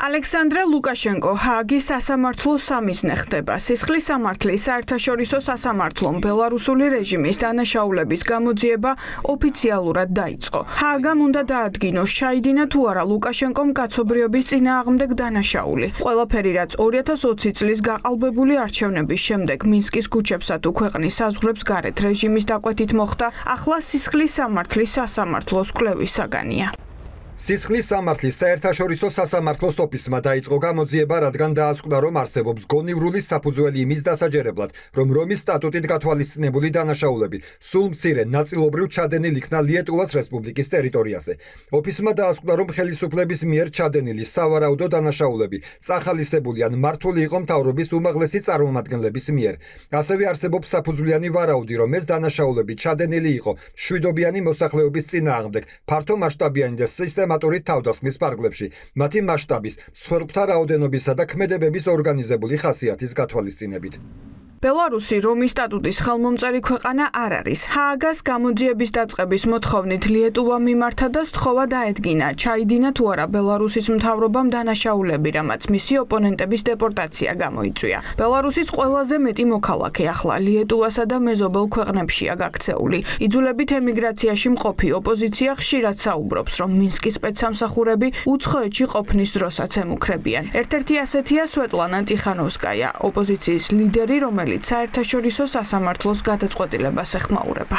ალექსანდრე ლუკაშენკო ჰააგის სასამართლო სამიზნე ხდება. სისხლის სამართლის საერთაშორისო სასამართლომ ბელარუსული რეჟიმის დანაშაულების გამოძიება ოფიციალურად დაიწყო. ჰააგამ უნდა დაადგინოს, ჩაიდინა თუ არა ლუკაშენკომ კაცობრიობის წინააღმდეგ დანაშაული. ყველაფერი, რაც 2020 წლის გაყალბებული არჩევნების შემდეგ მინსკის ქუჩებსა თუ ქვეყნის საზღვრებს გარეთ რეჟიმის დაკვეთით მოხდა, ახლა სისხლის სამართლის სასამართლოს კვლევის საგანია. სისხლის სამართლის საერთაშორისო სასამართლოს ოფისმა დაიწყო გამოძიება, რადგან დაასკვნა, რომ არსებობს გონივრული საფუძველი იმის დასაჯერებლად, რომ რომის სტატუტით გათვალისწინებული დანაშაულები სულ მცირე ნაწილობრივ ჩადენილ იქნა ლიეტუვას რესპუბლიკის ტერიტორიაზე. ოფისმა დაასკვნა, რომ ხელისუფლების მიერ ჩადენილი სავარაუდო დანაშაულები წახალისებული ან მართული იყო მთავრობის უმაღლესი წარმომადგენლების მიერ. ასევე არსებობს საფუძვლიანი ვარაუდი, რომ ეს დანაშაულები ჩადენილი იყო მშვიდობიანი მოსახლეობის წინააღმდეგ, ფართო მასშტაბიანი და სისტემატური თავდასხმის ფარგლებში, მათი მასშტაბის, მსხვერპლთა რაოდენობისა და ქმედებების ორგანიზებული ხასიათის გათვალისწინებით. ბელარუსი რომის სტატუტის ხელმომწერი ქვეყანა არ არის. ჰააგას გამოძიების დაწყების მოთხოვნით ლიეტუვა მიმართა და სთხოვა დაედგინა, ჩაიდინა თუ არა ბელარუსის მთავრობამ დანაშაულები, რამაც მისი ოპონენტების დეპორტაცია გამოიწვია. ბელარუსის ყველაზე მეტი მოქალაქე ახლა ლიეტუვასა და მეზობელ ქვეყნებშია გაქცეული. იძულებით ემიგრაციაში მყოფი ოპოზიცია ხშირად საუბრობს, რომ მინსკის სპეცსამსახურები უცხოეთში ყოფნის დროსაც ემუქრებიან. ერთ-ერთი ასეთია სვეტლანა ტიხანოვსკაია, ოპოზიციის ლიდერი, რომელიც საერთაშორისო სასამართლოს გადაწყვეტილებას ეხმაურება.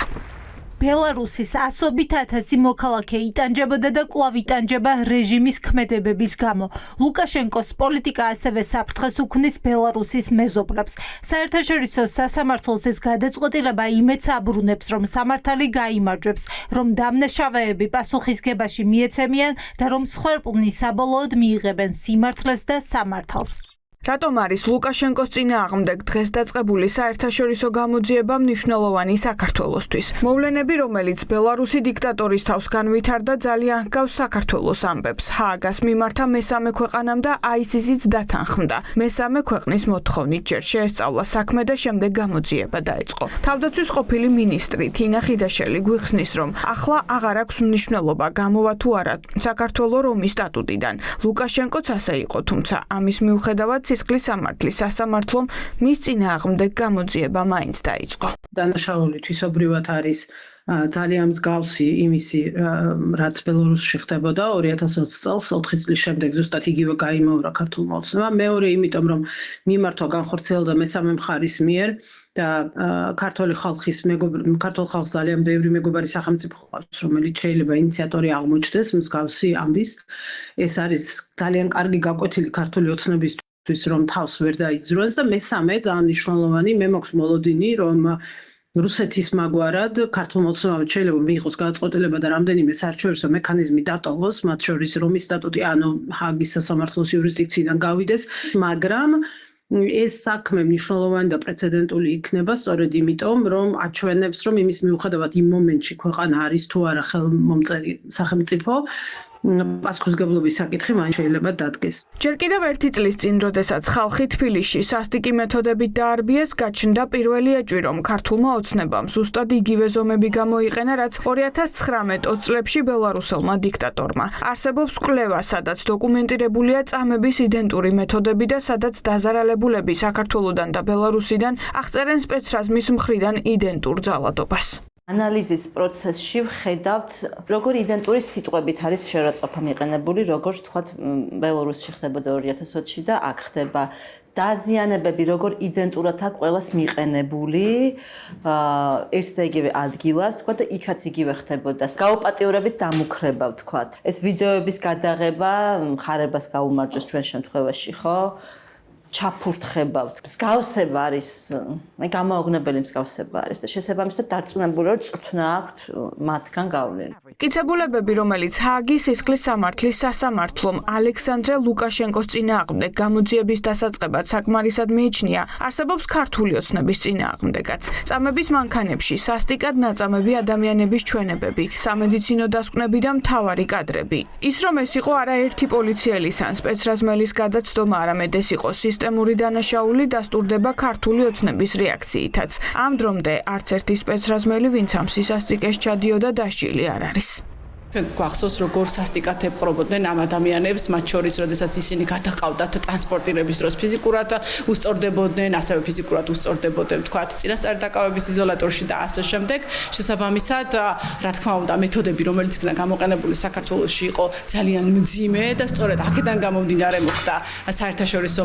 ბელარუსის ასობით ათასი მოქალაქე იტანჯებოდა და კვლავ იტანჯება რეჟიმის ქმედებების გამო. ლუკაშენკოს პოლიტიკა ასევე საფრთხეს უქმნის ბელარუსის მეზობლებს. საერთაშორისო სასამართლოს ეს გადაწყვეტილება იმედს აბრუნებს, რომ სამართალი გაიმარჯვებს, რომ დამნაშავეები პასუხისგებაში მიეცემიან და რომ მსხვერპლნი საბოლოოდ მიიღებენ სიმართლეს და სამართალს. რატომ არის ლუკაშენკოს წინააღმდეგ დღეს დაწყებული საერთაშორისო გამოძიება მნიშვნელოვანი საქართველოსთვის? მოვლენები, რომელიც ბელარუსი დიქტატორის თავს განვითარდა, ძალიან ჰგავს საქართველოს ამბებს. ჰააგას მიმართა მესამე ქვეყანამ და ICC-ც დათანხმდა. მესამე ქვეყნის მოთხოვნით ჯერ შეესწავლა საქმე და შემდეგ გამოძიება დაიწყო. თავდაცვის ყოფილი მინისტრი თინა ხიდაშელი გვიხსნის, რომ ახლა აღარ აქვს მნიშვნელობა გამოვა თუ არა საქართველოს რომის სტატუტიდან. ლუკაშენკოც ასე იყო, თუმცა ამის მიუხედავად სისხლის სამართლის სასამართლომ მის წინააღმდეგ გამოძიება მაინც დაიწყო. დანაშაული თვისობრივად არის ძალიან მსგავსი იმისი, რაც ბელარუსში ხდებოდა 2020 წელს, 4 წლის შემდეგ ზუსტად იგივე გაიმეორა ქართულმა ოცნებამ. მეორე, იმიტომ რომ მიმართვა განხორციელდა მესამე მხარის მიერ და ქართულ ხალხს ძალიან ბევრი მეგობარი სახელმწიფო ყავს, რომელიც შეიძლება ინიციატორი აღმოჩნდეს მსგავსი ამბის. ეს არის ძალიან კარგი გაკვეთილი ქართული ოცნების რომ თავს ვერ დაიძროს და მესამე ძალიან მნიშვნელოვანი, მე მაქვს მოლოდინი, რომ რუსეთის მაგვარად ქართულმა ოცნებამ შეიძლება მიიღოს გადაწყვეტილება და რამდენიმე საერთაშორისო მექანიზმი დატოვოს, მათ შორის რომის სტატუტი, ანუ ჰააგის სასამართლოს იურისდიქციიდან გავიდეს, მაგრამ ეს საქმე მნიშვნელოვანი და პრეცედენტული იქნება სწორედ იმიტომ, რომ აჩვენებს, რომ იმის მიუხედავად იმ მომენტში ქვეყანა არის თუ არა ხელმომწერი სახელმწიფო, პასუხისმგებლობის საკითხი მან შეიძლება დადგეს. ჯერ კიდევ ერთი წლის წინ, როდესაც ხალხი თბილისში სასტიკი მეთოდებით დაარბიეს, გაჩნდა პირველი ეჭვი, რომ ქართულმა ოცნებამ ზუსტად იგივე ზომები გამოიყენა, რაც 2019 წლებში ბელარუსელმა დიქტატორმა. არსებობს კვლევა, სადაც დოკუმენტირებულია წამების იდენტური მეთოდები და სადაც დაზარალებულები საქართველოდან და ბელარუსიდან აღწერენ სპეცრაზმის მხრიდან იდენტურ ძალადობას. ანალიზის პროცესში ვხედავთ, როგორ იდენტური სიტყვებით არის შერაცხყოფა მიყენებული, როგორც თქვათ ბელარუსში ხდებოდა 2020-ში და აქ ხდება დაზიანებები, როგორ იდენტურად აქვს ყველას მიყენებული, ერთ და იგივე ადგილას, თქვათ და იქაც იგივე ხდებოდა. გაუპატიურებით დამუქრება, თქვათ. ეს ვიდეოების გადაღება მხარებას გაუმარჯოს ჩვენ შემთხვევაში, ხო? ჩაფურთხება, მსგავსება არის, გამაოგნებელი მსგავსება არის და შესაბამისად დარწმუნებული ვარ, წვრთნა აქვთ მათგან გავლენა. მტკიცებულებები, რომელიც ჰააგის სისხლის სამართლის სასამართლომ ალექსანდრე ლუკაშენკოს წინააღმდეგ გამოძიების დასაწყებად საკმარისად მიიჩნია, არსებობს ქართული ოცნების წინააღმდეგაც. წამების მანქანებში სასტიკად ნაწამები ადამიანების ჩვენებები, სამედიცინო დასკვნები და მთავარი კადრები. ის რომ ეს იყო არაერთი პოლიციელის ან სპეცრაზმელის გადაცდომა, არამედ ეს იყო სისტემური დანაშაული დასტურდება ქართული ოცნების რეაქციითაც. ამ დრომდე არც ერთი სპეცრაზმელი, ვინც ამ სისასტიკეს ჩადიოდა, დასჯილი არ არის. ჩვენ გვახსოვს როგორ სასტიკად ეპყრობოდნენ ამ ადამიანებს, მათ შორის, როდესაც ისინი გადაყავდათ ტრანსპორტირების დროს ფიზიკურად უსწორდებოდნენ, ასევე ფიზიკურად უსწორდებოდნენ, თქვათ, წინასწარი დაკავების იზოლატორში და ასე შემდეგ. შესაბამისად, რა თქმა უნდა, მეთოდები, რომელიც იქნა გამოყენებული საქართველოში, იყო ძალიან მძიმე და სწორედ აქედან გამომდინარე მოხდა საერთაშორისო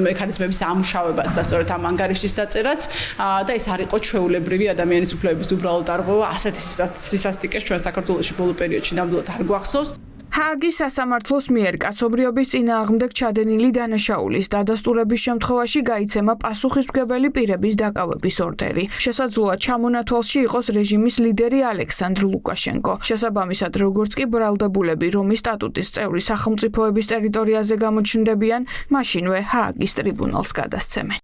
მექანიზმების ამუშავებაც და სწორედ ამ ანგარიშის დაწერაც და ეს არ იყო ჩვეულებრივი ადამიანის უფლებების უბრალოდ დარღვევა, ასეთი სისასტიკეს ჩვენ საქართველოში ბოლო პერიოდში ნამდვილად არ გვახსოვს. ჰააგის სასამართლოს მიერ კაცობრიობის წინააღმდეგ ჩადენილი დანაშაულის დადასტურების შემთხვევაში გაიცემა პასუხისმგებელი პირების დაკავების ორდერი. შესაძლოა ჩამონათვალში იყოს რეჟიმის ლიდერი ალექსანდრ ლუკაშენკო. შესაბამისად, როგორც კი ბრალდებულები რომის სტატუტის წევრი სახელმწიფოების ტერიტორიაზე გამოჩნდებიან, მაშინვე ჰააგის ტრიბუნალს გადასცემენ.